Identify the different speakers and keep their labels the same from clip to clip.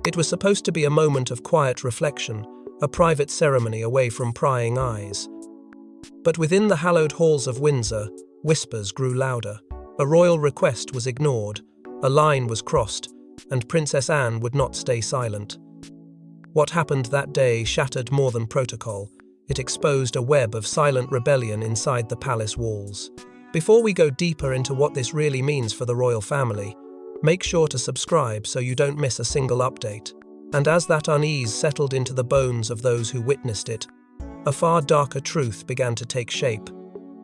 Speaker 1: It was supposed to be a moment of quiet reflection, a private ceremony away from prying eyes. But within the hallowed halls of Windsor, whispers grew louder. A royal request was ignored, a line was crossed, and Princess Anne would not stay silent. What happened that day shattered more than protocol. It exposed a web of silent rebellion inside the palace walls. Before we go deeper into what this really means for the royal family, make sure to subscribe so you don't miss a single update. And as that unease settled into the bones of those who witnessed it, a far darker truth began to take shape,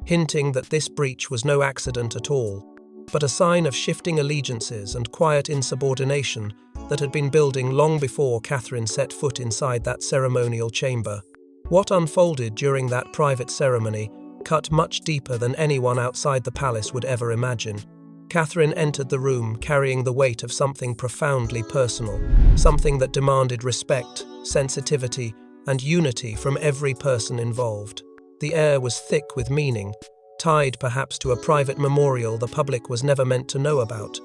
Speaker 1: hinting that this breach was no accident at all, but a sign of shifting allegiances and quiet insubordination that had been building long before Catherine set foot inside that ceremonial chamber. What unfolded during that private ceremony cut much deeper than anyone outside the palace would ever imagine. Catherine entered the room carrying the weight of something profoundly personal, something that demanded respect, sensitivity, and unity from every person involved. The air was thick with meaning, tied perhaps to a private memorial the public was never meant to know about,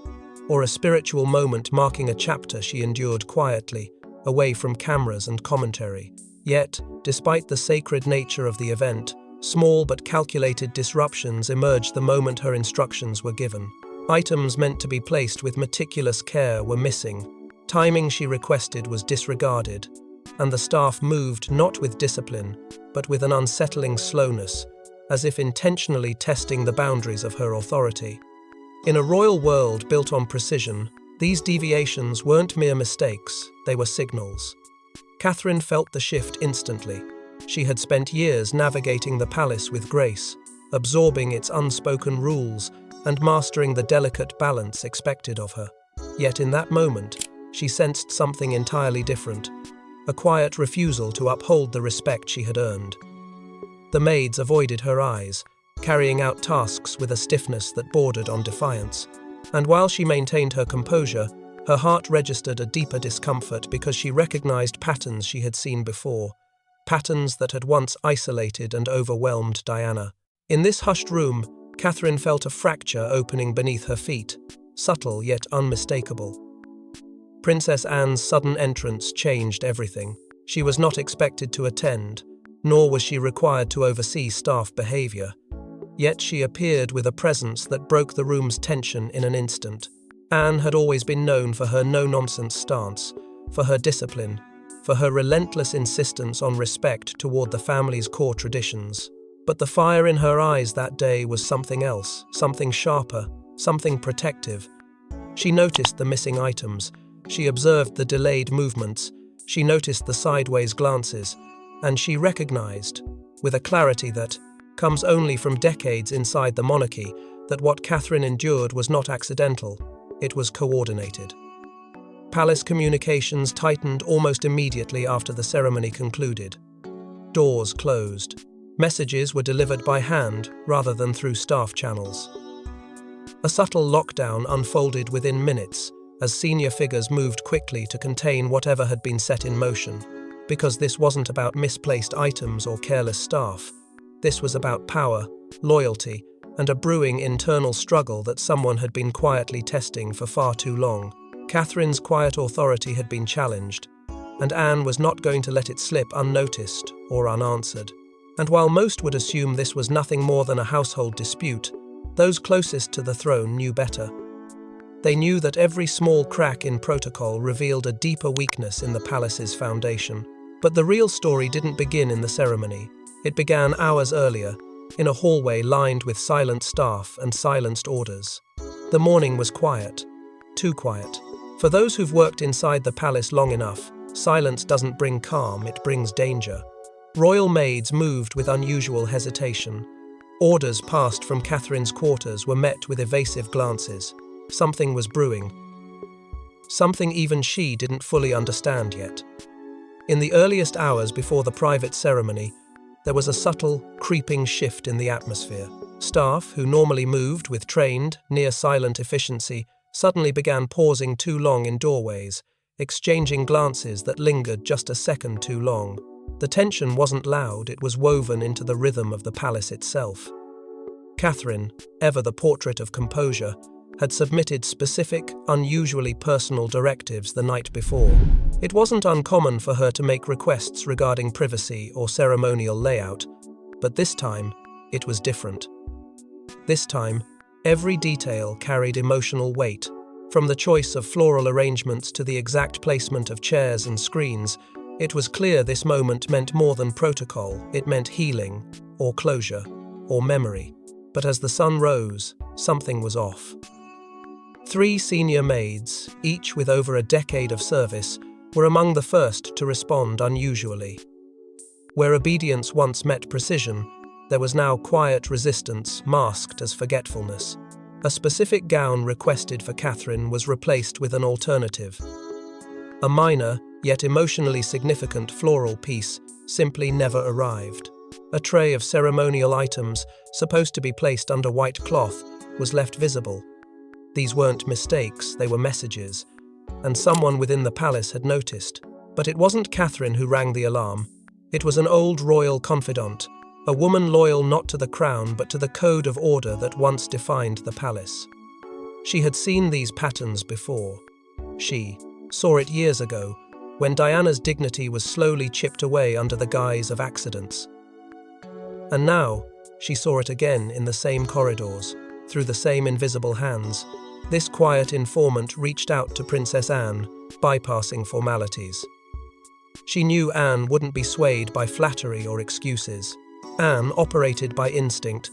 Speaker 1: or a spiritual moment marking a chapter she endured quietly, away from cameras and commentary. Yet, despite the sacred nature of the event, small but calculated disruptions emerged the moment her instructions were given. Items meant to be placed with meticulous care were missing, timing she requested was disregarded, and the staff moved not with discipline, but with an unsettling slowness, as if intentionally testing the boundaries of her authority. In a royal world built on precision, these deviations weren't mere mistakes, they were signals. Catherine felt the shift instantly. She had spent years navigating the palace with grace, absorbing its unspoken rules and mastering the delicate balance expected of her. Yet in that moment, she sensed something entirely different, a quiet refusal to uphold the respect she had earned. The maids avoided her eyes, carrying out tasks with a stiffness that bordered on defiance. And while she maintained her composure, her heart registered a deeper discomfort because she recognized patterns she had seen before, patterns that had once isolated and overwhelmed Diana. In this hushed room, Catherine felt a fracture opening beneath her feet, subtle yet unmistakable. Princess Anne's sudden entrance changed everything. She was not expected to attend, nor was she required to oversee staff behavior. Yet she appeared with a presence that broke the room's tension in an instant. Anne had always been known for her no-nonsense stance, for her discipline, for her relentless insistence on respect toward the family's core traditions. But the fire in her eyes that day was something else, something sharper, something protective. She noticed the missing items, she observed the delayed movements, she noticed the sideways glances, and she recognized, with a clarity that comes only from decades inside the monarchy, that what Catherine endured was not accidental, it was coordinated. Palace communications tightened almost immediately after the ceremony concluded. Doors closed. Messages were delivered by hand rather than through staff channels. A subtle lockdown unfolded within minutes as senior figures moved quickly to contain whatever had been set in motion, because this wasn't about misplaced items or careless staff. This was about power, loyalty, and a brewing internal struggle that someone had been quietly testing for far too long. Catherine's quiet authority had been challenged, and Anne was not going to let it slip unnoticed or unanswered. And while most would assume this was nothing more than a household dispute, those closest to the throne knew better. They knew that every small crack in protocol revealed a deeper weakness in the palace's foundation. But the real story didn't begin in the ceremony. It began hours earlier, in a hallway lined with silent staff and silenced orders. The morning was quiet, too quiet. For those who've worked inside the palace long enough, silence doesn't bring calm, it brings danger. Royal maids moved with unusual hesitation. Orders passed from Catherine's quarters were met with evasive glances. Something was brewing. Something even she didn't fully understand yet. In the earliest hours before the private ceremony, there was a subtle, creeping shift in the atmosphere. Staff, who normally moved with trained, near-silent efficiency, suddenly began pausing too long in doorways, exchanging glances that lingered just a second too long. The tension wasn't loud, it was woven into the rhythm of the palace itself. Catherine, ever the portrait of composure, had submitted specific, unusually personal directives the night before. It wasn't uncommon for her to make requests regarding privacy or ceremonial layout, but this time, it was different. This time, every detail carried emotional weight, from the choice of floral arrangements to the exact placement of chairs and screens. It was clear this moment meant more than protocol. It meant healing, or closure, or memory. But as the sun rose, something was off. 3 senior maids, each with over a decade of service, were among the first to respond unusually. Where obedience once met precision, there was now quiet resistance masked as forgetfulness. A specific gown requested for Catherine was replaced with an alternative. A minor, yet emotionally significant floral piece simply never arrived. A tray of ceremonial items, supposed to be placed under white cloth, was left visible. These weren't mistakes, they were messages, and someone within the palace had noticed. But it wasn't Catherine who rang the alarm. It was an old royal confidant, a woman loyal not to the crown but to the code of order that once defined the palace. She had seen these patterns before. She saw it years ago, when Diana's dignity was slowly chipped away under the guise of accidents. And now, she saw it again in the same corridors, through the same invisible hands. This quiet informant reached out to Princess Anne, bypassing formalities. She knew Anne wouldn't be swayed by flattery or excuses. Anne operated by instinct,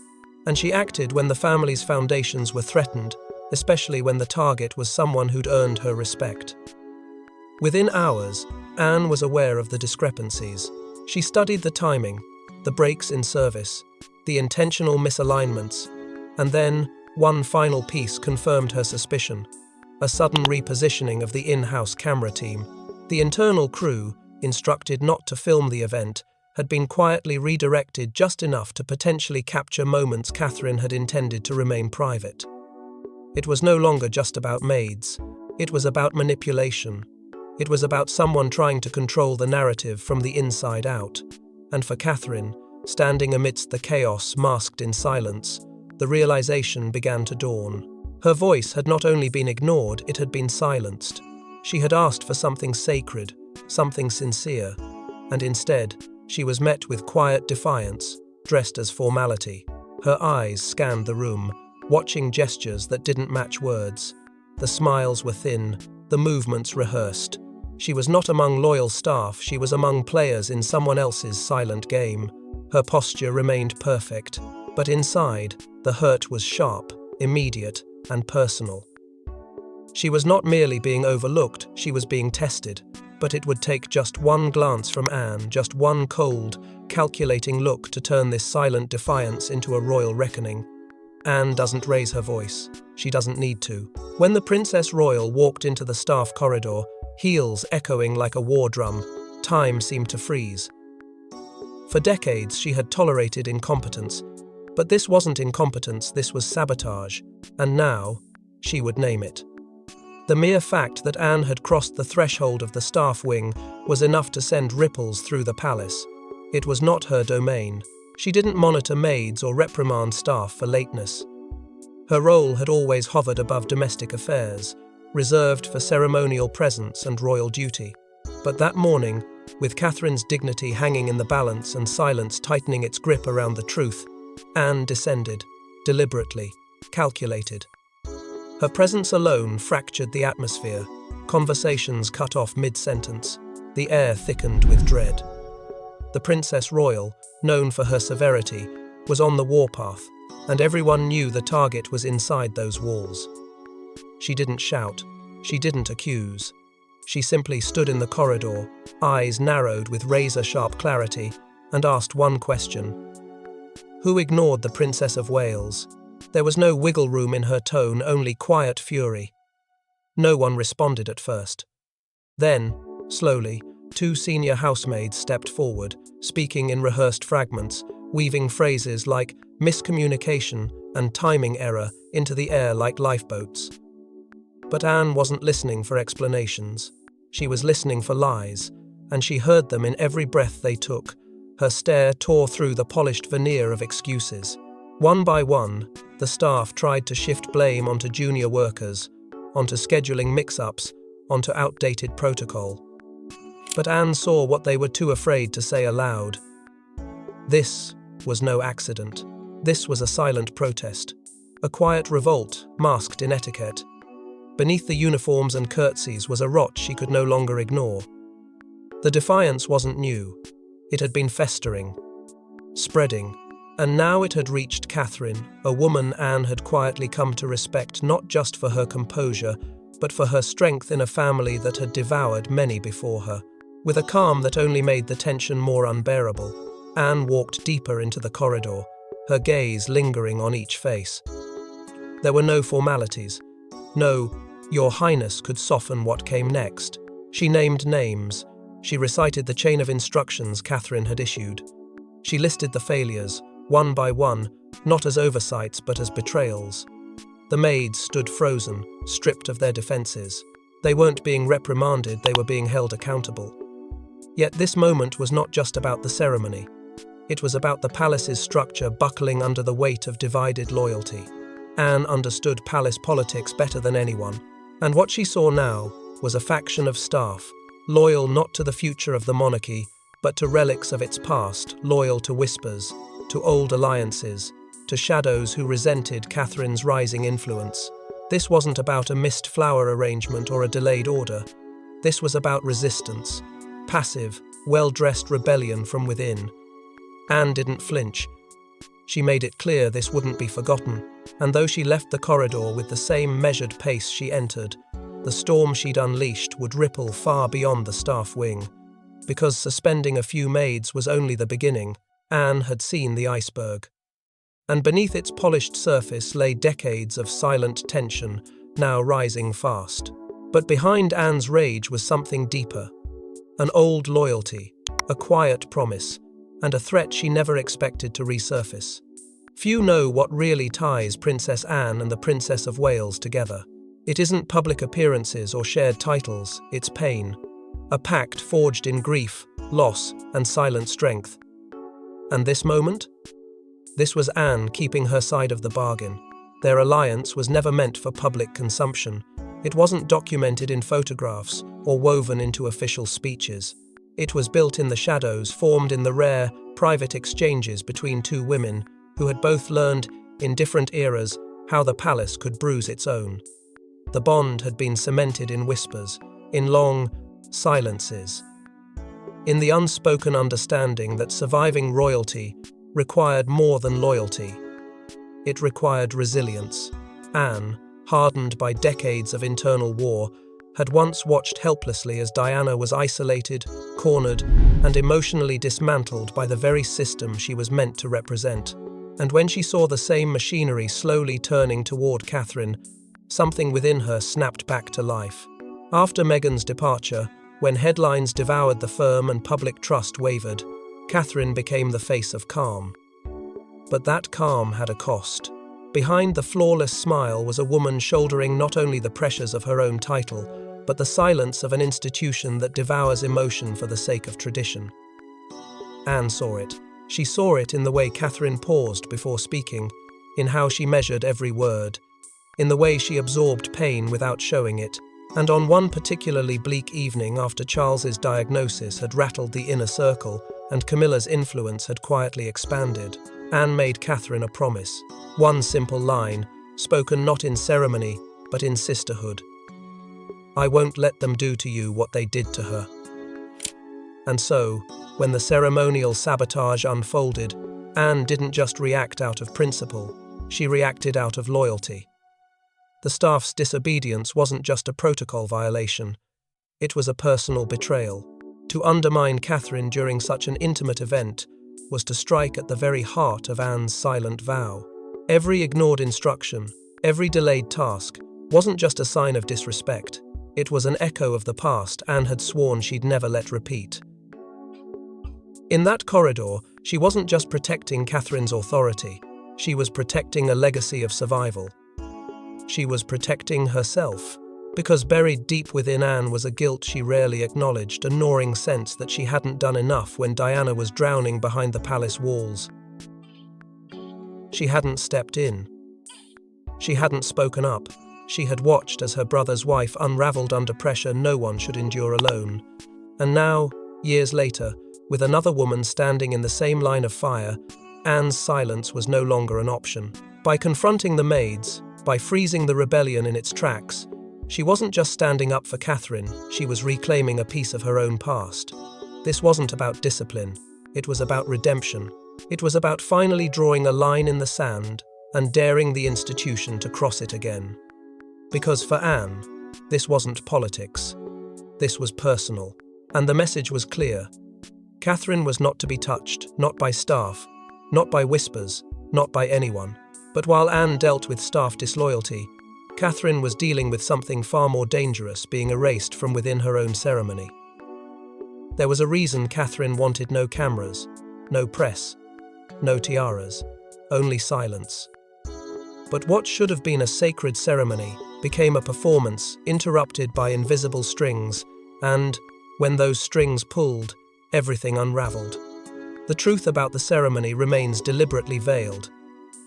Speaker 1: and she acted when the family's foundations were threatened, especially when the target was someone who'd earned her respect. Within hours, Anne was aware of the discrepancies. She studied the timing, the breaks in service, the intentional misalignments, and then one final piece confirmed her suspicion: a sudden repositioning of the in-house camera team. The internal crew, instructed not to film the event, had been quietly redirected just enough to potentially capture moments Catherine had intended to remain private. It was no longer just about maids. It was about manipulation. It was about someone trying to control the narrative from the inside out. And for Catherine, standing amidst the chaos masked in silence, the realization began to dawn. Her voice had not only been ignored, it had been silenced. She had asked for something sacred, something sincere, and instead, she was met with quiet defiance, dressed as formality. Her eyes scanned the room, watching gestures that didn't match words. The smiles were thin, the movements rehearsed. She was not among loyal staff, she was among players in someone else's silent game. Her posture remained perfect, but inside, the hurt was sharp, immediate, and personal. She was not merely being overlooked, she was being tested, but it would take just one glance from Anne, just one cold, calculating look to turn this silent defiance into a royal reckoning. Anne doesn't raise her voice. She doesn't need to. When the Princess Royal walked into the staff corridor, heels echoing like a war drum, time seemed to freeze. For decades, she had tolerated incompetence, but this wasn't incompetence, this was sabotage, and now, she would name it. The mere fact that Anne had crossed the threshold of the staff wing was enough to send ripples through the palace. It was not her domain. She didn't monitor maids or reprimand staff for lateness. Her role had always hovered above domestic affairs, reserved for ceremonial presence and royal duty. But that morning, with Catherine's dignity hanging in the balance and silence tightening its grip around the truth, Anne descended, deliberately, calculated. Her presence alone fractured the atmosphere. Conversations cut off mid-sentence. The air thickened with dread. The Princess Royal, known for her severity, was on the warpath, and everyone knew the target was inside those walls. She didn't shout. She didn't accuse. She simply stood in the corridor, eyes narrowed with razor-sharp clarity, and asked one question. Who ignored the Princess of Wales? There was no wiggle room in her tone, only quiet fury. No one responded at first. Then, slowly, 2 senior housemaids stepped forward, speaking in rehearsed fragments, weaving phrases like miscommunication and timing error into the air like lifeboats. But Anne wasn't listening for explanations. She was listening for lies, and she heard them in every breath they took. Her stare tore through the polished veneer of excuses. One by one, The staff tried to shift blame onto junior workers, onto scheduling mix-ups, onto outdated protocol. But Anne saw what they were too afraid to say aloud. This was no accident. This was a silent protest, a quiet revolt masked in etiquette. Beneath the uniforms and curtsies was a rot she could no longer ignore. The defiance wasn't new. It had been festering, spreading, and now it had reached Catherine, a woman Anne had quietly come to respect not just for her composure, but for her strength in a family that had devoured many before her. With a calm that only made the tension more unbearable, Anne walked deeper into the corridor, her gaze lingering on each face. There were no formalities. No, Your Highness could soften what came next. She named names. She recited the chain of instructions Catherine had issued. She listed the failures, one by one, not as oversights but as betrayals. The maids stood frozen, stripped of their defences. They weren't being reprimanded, they were being held accountable. Yet this moment was not just about the ceremony. It was about the palace's structure buckling under the weight of divided loyalty. Anne understood palace politics better than anyone, and what she saw now was a faction of staff, loyal not to the future of the monarchy, but to relics of its past, loyal to whispers, to old alliances, to shadows who resented Catherine's rising influence. This wasn't about a missed flower arrangement or a delayed order. This was about resistance, passive, well-dressed rebellion from within. Anne didn't flinch. She made it clear this wouldn't be forgotten, and though she left the corridor with the same measured pace she entered, the storm she'd unleashed would ripple far beyond the staff wing. Because suspending a few maids was only the beginning, Anne had seen the iceberg. And beneath its polished surface lay decades of silent tension, now rising fast. But behind Anne's rage was something deeper. An old loyalty, a quiet promise, and a threat she never expected to resurface. Few know what really ties Princess Anne and the Princess of Wales together. It isn't public appearances or shared titles, it's pain. A pact forged in grief, loss, and silent strength. And this moment? This was Anne keeping her side of the bargain. Their alliance was never meant for public consumption. It wasn't documented in photographs or woven into official speeches. It was built in the shadows, formed in the rare, private exchanges between two women who had both learned, in different eras, how the palace could bruise its own. The bond had been cemented in whispers, in long silences, in the unspoken understanding that surviving royalty required more than loyalty. It required resilience. Anne, hardened by decades of internal war, had once watched helplessly as Diana was isolated, cornered, and emotionally dismantled by the very system she was meant to represent. And when she saw the same machinery slowly turning toward Catherine, something within her snapped back to life. After Meghan's departure, when headlines devoured the firm and public trust wavered, Catherine became the face of calm. But that calm had a cost. Behind the flawless smile was a woman shouldering not only the pressures of her own title, but the silence of an institution that devours emotion for the sake of tradition. Anne saw it. She saw it in the way Catherine paused before speaking, in how she measured every word, in the way she absorbed pain without showing it. And on one particularly bleak evening after Charles's diagnosis had rattled the inner circle and Camilla's influence had quietly expanded, Anne made Catherine a promise. One simple line, spoken not in ceremony, but in sisterhood. I won't let them do to you what they did to her. And so, when the ceremonial sabotage unfolded, Anne didn't just react out of principle, she reacted out of loyalty. The staff's disobedience wasn't just a protocol violation, it was a personal betrayal. To undermine Catherine during such an intimate event was to strike at the very heart of Anne's silent vow. Every ignored instruction, every delayed task, wasn't just a sign of disrespect. It was an echo of the past Anne had sworn she'd never let repeat. In that corridor, she wasn't just protecting Catherine's authority, she was protecting a legacy of survival. She was protecting herself, because buried deep within Anne was a guilt she rarely acknowledged, a gnawing sense that she hadn't done enough when Diana was drowning behind the palace walls. She hadn't stepped in. She hadn't spoken up. She had watched as her brother's wife unraveled under pressure no one should endure alone. And now, years later, with another woman standing in the same line of fire, Anne's silence was no longer an option. By confronting the Maids, by freezing the rebellion in its tracks, she wasn't just standing up for Catherine, she was reclaiming a piece of her own past. This wasn't about discipline, it was about redemption. It was about finally drawing a line in the sand and daring the institution to cross it again. Because for Anne, this wasn't politics. This was personal. And the message was clear. Catherine was not to be touched, not by staff, not by whispers, not by anyone. But while Anne dealt with staff disloyalty, Catherine was dealing with something far more dangerous being erased from within her own ceremony. There was a reason Catherine wanted no cameras, no press, no tiaras, only silence. But what should have been a sacred ceremony became a performance interrupted by invisible strings, and, when those strings pulled, everything unraveled. The truth about the ceremony remains deliberately veiled.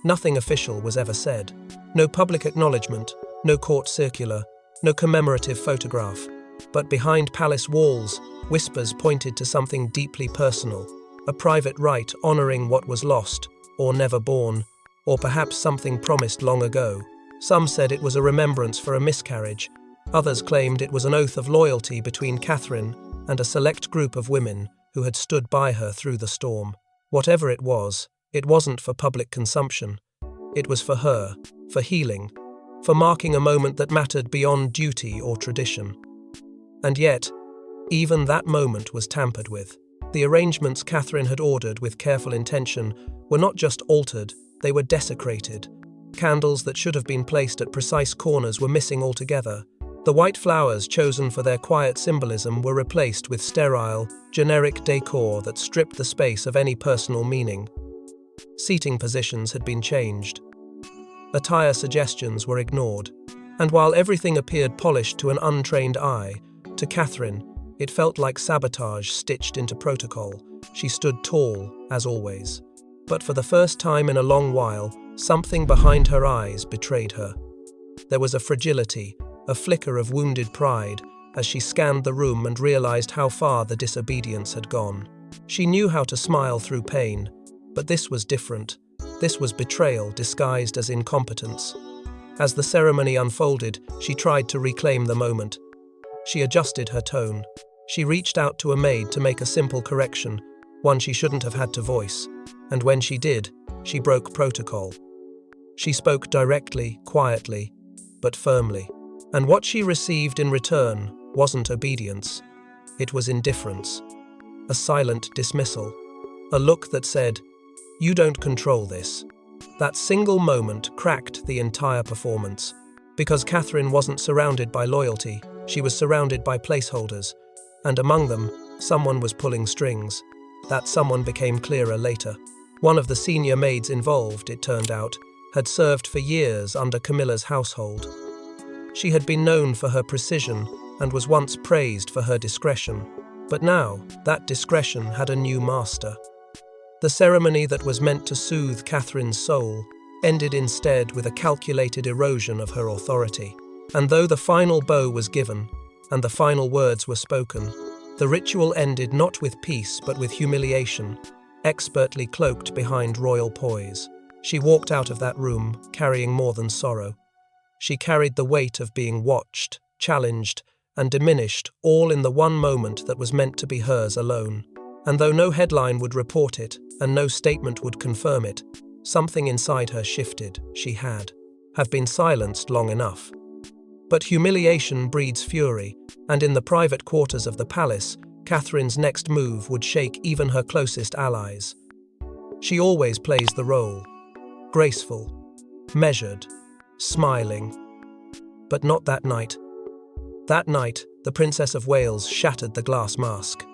Speaker 1: Nothing official was ever said. No public acknowledgement, no court circular, no commemorative photograph. But behind palace walls, whispers pointed to something deeply personal, a private rite honoring what was lost, or never born, or perhaps something promised long ago. Some said it was a remembrance for a miscarriage. Others claimed it was an oath of loyalty between Catherine and a select group of women who had stood by her through the storm. Whatever it wasn't for public consumption. It was for her, for healing, for marking a moment that mattered beyond duty or tradition. And yet, even that moment was tampered with. The arrangements Catherine had ordered with careful intention were not just altered, they were desecrated. Candles that should have been placed at precise corners were missing altogether. The white flowers chosen for their quiet symbolism were replaced with sterile, generic decor that stripped the space of any personal meaning. Seating positions had been changed. Attire suggestions were ignored. And while everything appeared polished to an untrained eye, to Catherine, it felt like sabotage stitched into protocol. She stood tall, as always. But for the first time in a long while, something behind her eyes betrayed her. There was a fragility, a flicker of wounded pride, as she scanned the room and realized how far the disobedience had gone. She knew how to smile through pain, but this was different. This was betrayal disguised as incompetence. As the ceremony unfolded, she tried to reclaim the moment. She adjusted her tone. She reached out to a maid to make a simple correction, one she shouldn't have had to voice. And when she did, she broke protocol. She spoke directly, quietly, but firmly. And what she received in return wasn't obedience. It was indifference. A silent dismissal. A look that said, "You don't control this." That single moment cracked the entire performance. Because Catherine wasn't surrounded by loyalty, she was surrounded by placeholders. And among them, someone was pulling strings. That someone became clearer later. One of the senior maids involved, it turned out, had served for years under Camilla's household. She had been known for her precision and was once praised for her discretion. But now, that discretion had a new master. The ceremony that was meant to soothe Catherine's soul ended instead with a calculated erosion of her authority. And though the final bow was given, and the final words were spoken, the ritual ended not with peace but with humiliation, expertly cloaked behind royal poise. She walked out of that room, carrying more than sorrow. She carried the weight of being watched, challenged, and diminished, all in the one moment that was meant to be hers alone. And though no headline would report it, and no statement would confirm it, something inside her shifted. She had been silenced long enough. But humiliation breeds fury, and in the private quarters of the palace, Catherine's next move would shake even her closest allies. She always plays the role. Graceful, measured, smiling. But not that night. That night, the Princess of Wales shattered the glass mask.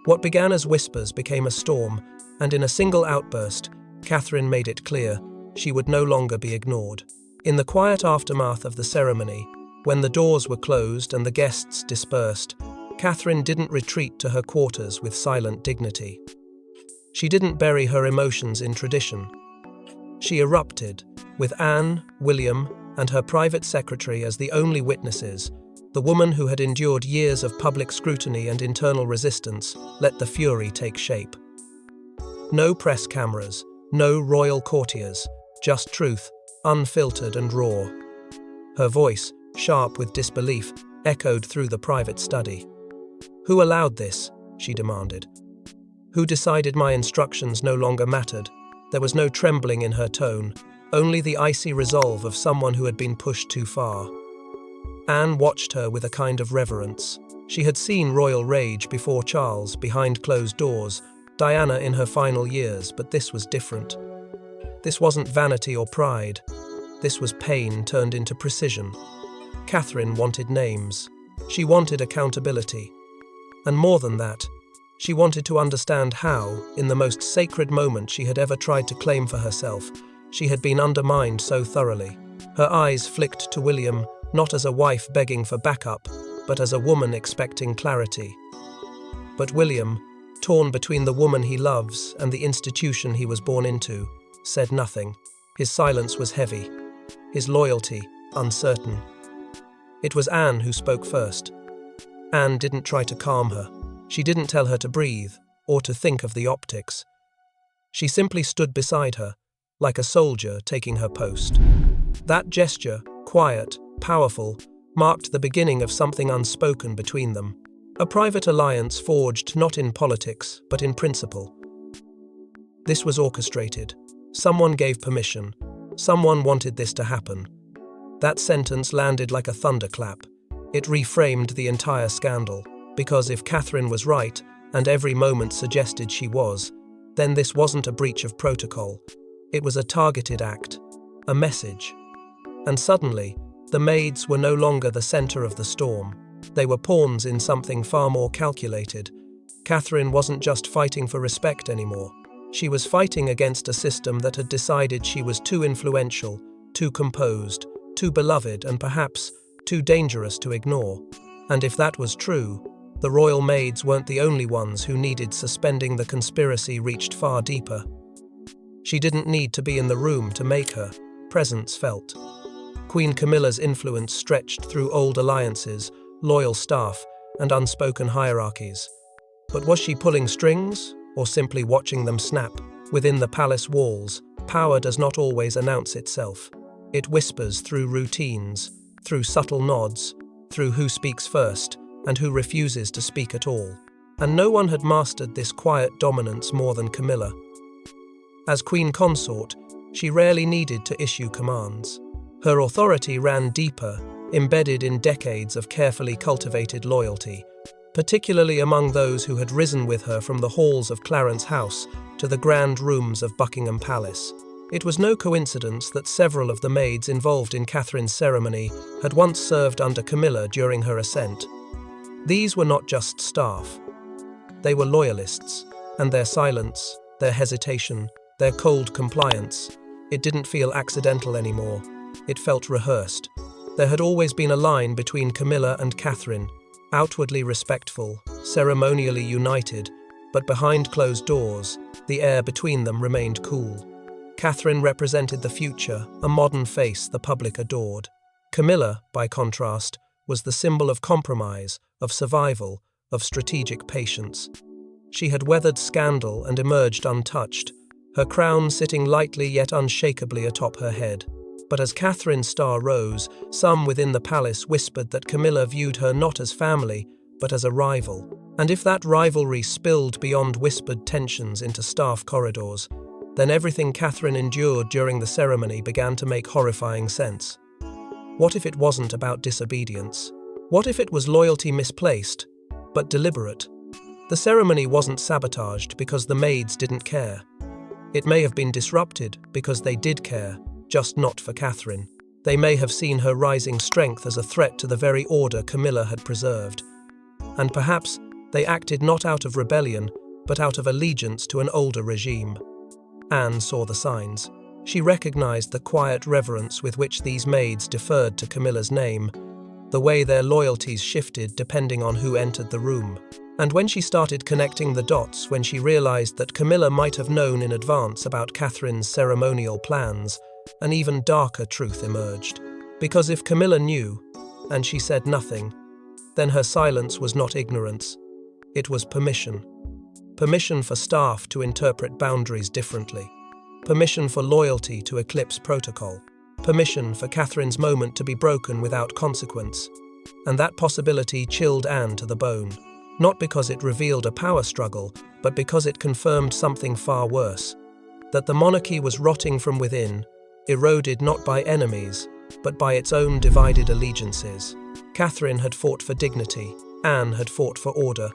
Speaker 1: What began as whispers became a storm, and in a single outburst, Catherine made it clear she would no longer be ignored. In the quiet aftermath of the ceremony, when the doors were closed and the guests dispersed, Catherine didn't retreat to her quarters with silent dignity. She didn't bury her emotions in tradition. She erupted, with Anne, William, and her private secretary as the only witnesses, the woman who had endured years of public scrutiny and internal resistance let the fury take shape. No press cameras, no royal courtiers, just truth, unfiltered and raw. Her voice, sharp with disbelief, echoed through the private study. "Who allowed this?" she demanded. "Who decided my instructions no longer mattered?" There was no trembling in her tone, only the icy resolve of someone who had been pushed too far. Anne watched her with a kind of reverence. She had seen royal rage before Charles, behind closed doors, Diana in her final years, but this was different. This wasn't vanity or pride. This was pain turned into precision. Catherine wanted names. She wanted accountability. And more than that, she wanted to understand how, in the most sacred moment she had ever tried to claim for herself, she had been undermined so thoroughly. Her eyes flicked to William, not as a wife begging for backup, but as a woman expecting clarity. But William, torn between the woman he loves and the institution he was born into, said nothing. His silence was heavy, his loyalty uncertain. It was Anne who spoke first. Anne didn't try to calm her. She didn't tell her to breathe, or to think of the optics. She simply stood beside her, like a soldier taking her post. That gesture, quiet, powerful, marked the beginning of something unspoken between them. A private alliance forged not in politics, but in principle. This was orchestrated. Someone gave permission. Someone wanted this to happen. That sentence landed like a thunderclap. It reframed the entire scandal. Because if Catherine was right, and every moment suggested she was, then this wasn't a breach of protocol. It was a targeted act, a message. And suddenly, the maids were no longer the center of the storm. They were pawns in something far more calculated. Catherine wasn't just fighting for respect anymore. She was fighting against a system that had decided she was too influential, too composed, too beloved, and perhaps too dangerous to ignore. And if that was true, the royal maids weren't the only ones who needed suspending. The conspiracy reached far deeper. She didn't need to be in the room to make her presence felt. Queen Camilla's influence stretched through old alliances, loyal staff, and unspoken hierarchies. But was she pulling strings, or simply watching them snap? Within the palace walls, power does not always announce itself. It whispers through routines, through subtle nods, through who speaks first, and who refuses to speak at all. And no one had mastered this quiet dominance more than Camilla. As queen consort, she rarely needed to issue commands. Her authority ran deeper, embedded in decades of carefully cultivated loyalty, particularly among those who had risen with her from the halls of Clarence House to the grand rooms of Buckingham Palace. It was no coincidence that several of the maids involved in Catherine's ceremony had once served under Camilla during her ascent. These were not just staff. They were loyalists, and their silence, their hesitation, their cold compliance, it didn't feel accidental anymore. It felt rehearsed. There had always been a line between Camilla and Catherine, outwardly respectful, ceremonially united, but behind closed doors, the air between them remained cool. Catherine represented the future, a modern face the public adored. Camilla, by contrast, was the symbol of compromise, of survival, of strategic patience. She had weathered scandal and emerged untouched, her crown sitting lightly yet unshakably atop her head. But as Catherine's star rose, some within the palace whispered that Camilla viewed her not as family, but as a rival. And if that rivalry spilled beyond whispered tensions into staff corridors, then everything Catherine endured during the ceremony began to make horrifying sense. What if it wasn't about disobedience? What if it was loyalty misplaced, but deliberate? The ceremony wasn't sabotaged because the maids didn't care. It may have been disrupted because they did care, just not for Catherine. They may have seen her rising strength as a threat to the very order Camilla had preserved. And perhaps they acted not out of rebellion, but out of allegiance to an older regime. Anne saw the signs. She recognized the quiet reverence with which these maids deferred to Camilla's name, the way their loyalties shifted depending on who entered the room. And when she started connecting the dots, when she realized that Camilla might have known in advance about Catherine's ceremonial plans, an even darker truth emerged. Because if Camilla knew, and she said nothing, then her silence was not ignorance. It was permission. Permission for staff to interpret boundaries differently. Permission for loyalty to eclipse protocol. Permission for Catherine's moment to be broken without consequence. And that possibility chilled Anne to the bone. Not because it revealed a power struggle, but because it confirmed something far worse. That the monarchy was rotting from within, eroded not by enemies, but by its own divided allegiances. Catherine had fought for dignity, Anne had fought for order.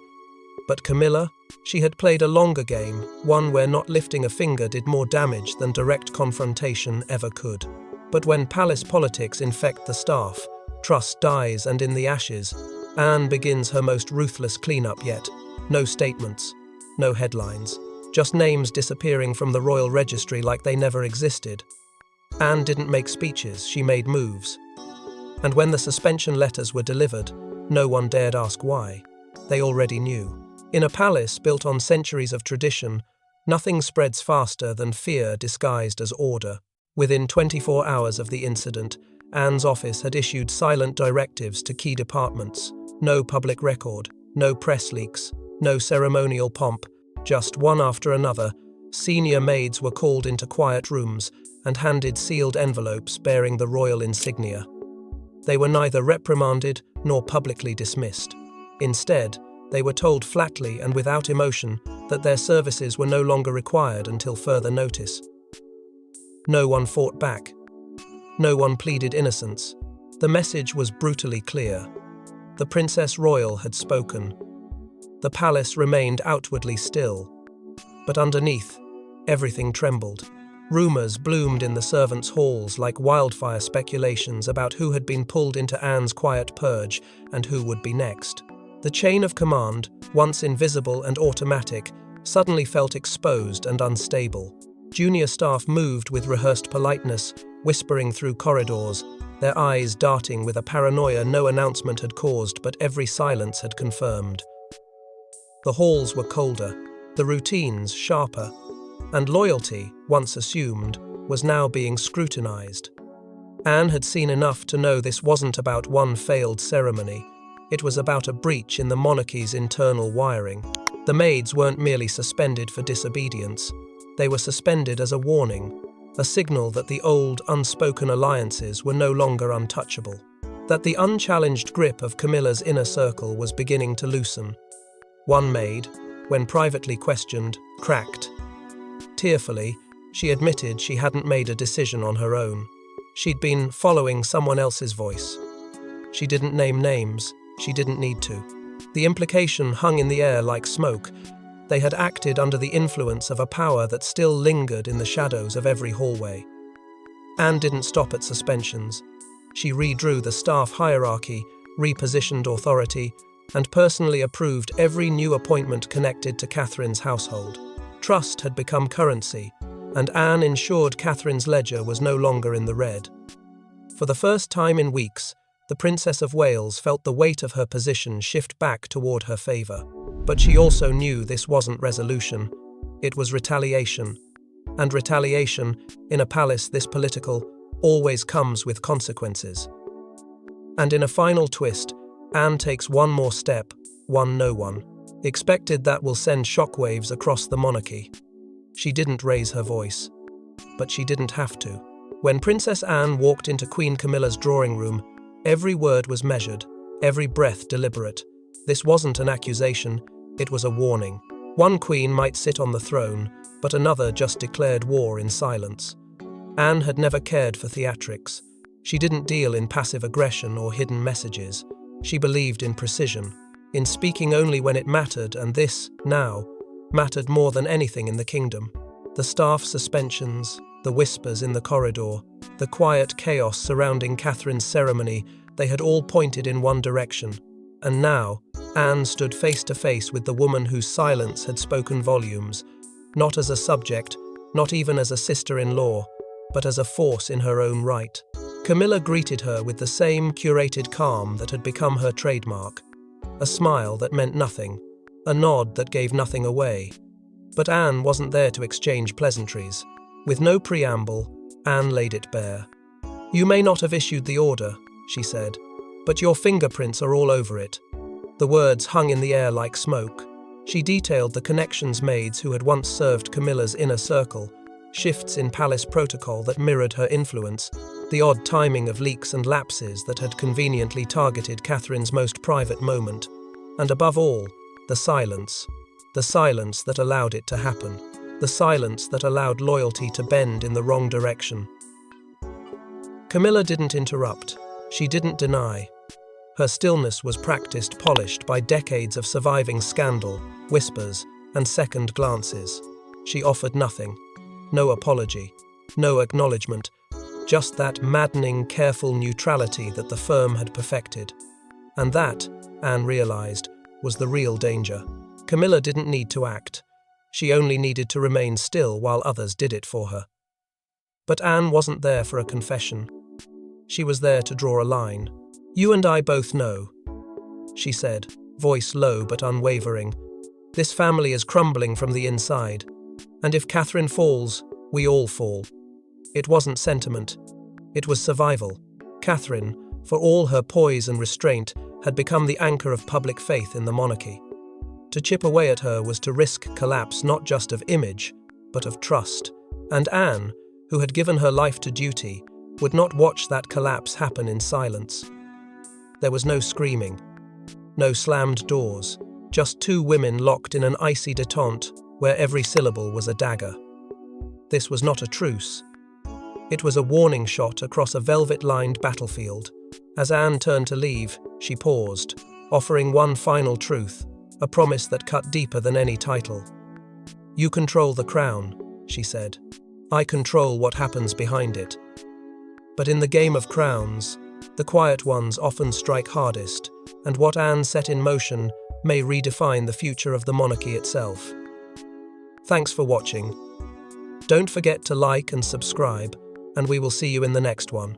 Speaker 1: But Camilla, she had played a longer game, one where not lifting a finger did more damage than direct confrontation ever could. But when palace politics infect the staff, trust dies, and in the ashes, Anne begins her most ruthless cleanup yet. No statements, no headlines, just names disappearing from the royal registry like they never existed. Anne didn't make speeches, she made moves. And when the suspension letters were delivered, no one dared ask why. They already knew. In a palace built on centuries of tradition, nothing spreads faster than fear disguised as order. Within 24 hours of the incident, Anne's office had issued silent directives to key departments. No public record, no press leaks, no ceremonial pomp, just one after another, senior maids were called into quiet rooms and handed sealed envelopes bearing the royal insignia. They were neither reprimanded nor publicly dismissed. Instead, they were told flatly and without emotion that their services were no longer required until further notice. No one fought back. No one pleaded innocence. The message was brutally clear. The Princess Royal had spoken. The palace remained outwardly still. But underneath, everything trembled. Rumours bloomed in the servants' halls like wildfire speculations about who had been pulled into Anne's quiet purge and who would be next. The chain of command, once invisible and automatic, suddenly felt exposed and unstable. Junior staff moved with rehearsed politeness, whispering through corridors, their eyes darting with a paranoia no announcement had caused but every silence had confirmed. The halls were colder, the routines sharper, and loyalty, once assumed, was now being scrutinized. Anne had seen enough to know this wasn't about one failed ceremony. It was about a breach in the monarchy's internal wiring. The maids weren't merely suspended for disobedience. They were suspended as a warning, a signal that the old, unspoken alliances were no longer untouchable. That the unchallenged grip of Camilla's inner circle was beginning to loosen. One maid, when privately questioned, cracked. Tearfully, she admitted she hadn't made a decision on her own. She'd been following someone else's voice. She didn't name names. She didn't need to. The implication hung in the air like smoke. They had acted under the influence of a power that still lingered in the shadows of every hallway. Anne didn't stop at suspensions. She redrew the staff hierarchy, repositioned authority, and personally approved every new appointment connected to Catherine's household. Trust had become currency, and Anne ensured Catherine's ledger was no longer in the red. For the first time in weeks, the Princess of Wales felt the weight of her position shift back toward her favour. But she also knew this wasn't resolution. It was retaliation. And retaliation, in a palace this political, always comes with consequences. And in a final twist, Anne takes one more step, one no one. Expected that will send shockwaves across the monarchy. She didn't raise her voice. But she didn't have to. When Princess Anne walked into Queen Camilla's drawing room, every word was measured, every breath deliberate. This wasn't an accusation, it was a warning. One queen might sit on the throne, but another just declared war in silence. Anne had never cared for theatrics. She didn't deal in passive aggression or hidden messages. She believed in precision, in speaking only when it mattered, and this, now, mattered more than anything in the kingdom. The staff suspensions, the whispers in the corridor, the quiet chaos surrounding Catherine's ceremony, they had all pointed in one direction. And now, Anne stood face to face with the woman whose silence had spoken volumes, not as a subject, not even as a sister-in-law, but as a force in her own right. Camilla greeted her with the same curated calm that had become her trademark. A smile that meant nothing, a nod that gave nothing away. But Anne wasn't there to exchange pleasantries. With no preamble, Anne laid it bare. "You may not have issued the order," she said, "but your fingerprints are all over it." The words hung in the air like smoke. She detailed the connections maids who had once served Camilla's inner circle, shifts in palace protocol that mirrored her influence, the odd timing of leaks and lapses that had conveniently targeted Catherine's most private moment, and above all, the silence that allowed it to happen, the silence that allowed loyalty to bend in the wrong direction. Camilla didn't interrupt. She didn't deny. Her stillness was practiced, polished by decades of surviving scandal, whispers, and second glances. She offered nothing. No apology, no acknowledgement, just that maddening, careful neutrality that the firm had perfected. And that, Anne realized, was the real danger. Camilla didn't need to act. She only needed to remain still while others did it for her. But Anne wasn't there for a confession. She was there to draw a line. "You and I both know," she said, voice low but unwavering. "This family is crumbling from the inside. And if Catherine falls, we all fall." It wasn't sentiment. It was survival. Catherine, for all her poise and restraint, had become the anchor of public faith in the monarchy. To chip away at her was to risk collapse not just of image, but of trust. And Anne, who had given her life to duty, would not watch that collapse happen in silence. There was no screaming, no slammed doors, just two women locked in an icy detente where every syllable was a dagger. This was not a truce. It was a warning shot across a velvet-lined battlefield. As Anne turned to leave, she paused, offering one final truth, a promise that cut deeper than any title. "You control the crown," she said. "I control what happens behind it." But in the game of crowns, the quiet ones often strike hardest, and what Anne set in motion may redefine the future of the monarchy itself. Thanks for watching. Don't forget to like and subscribe, and we will see you in the next one.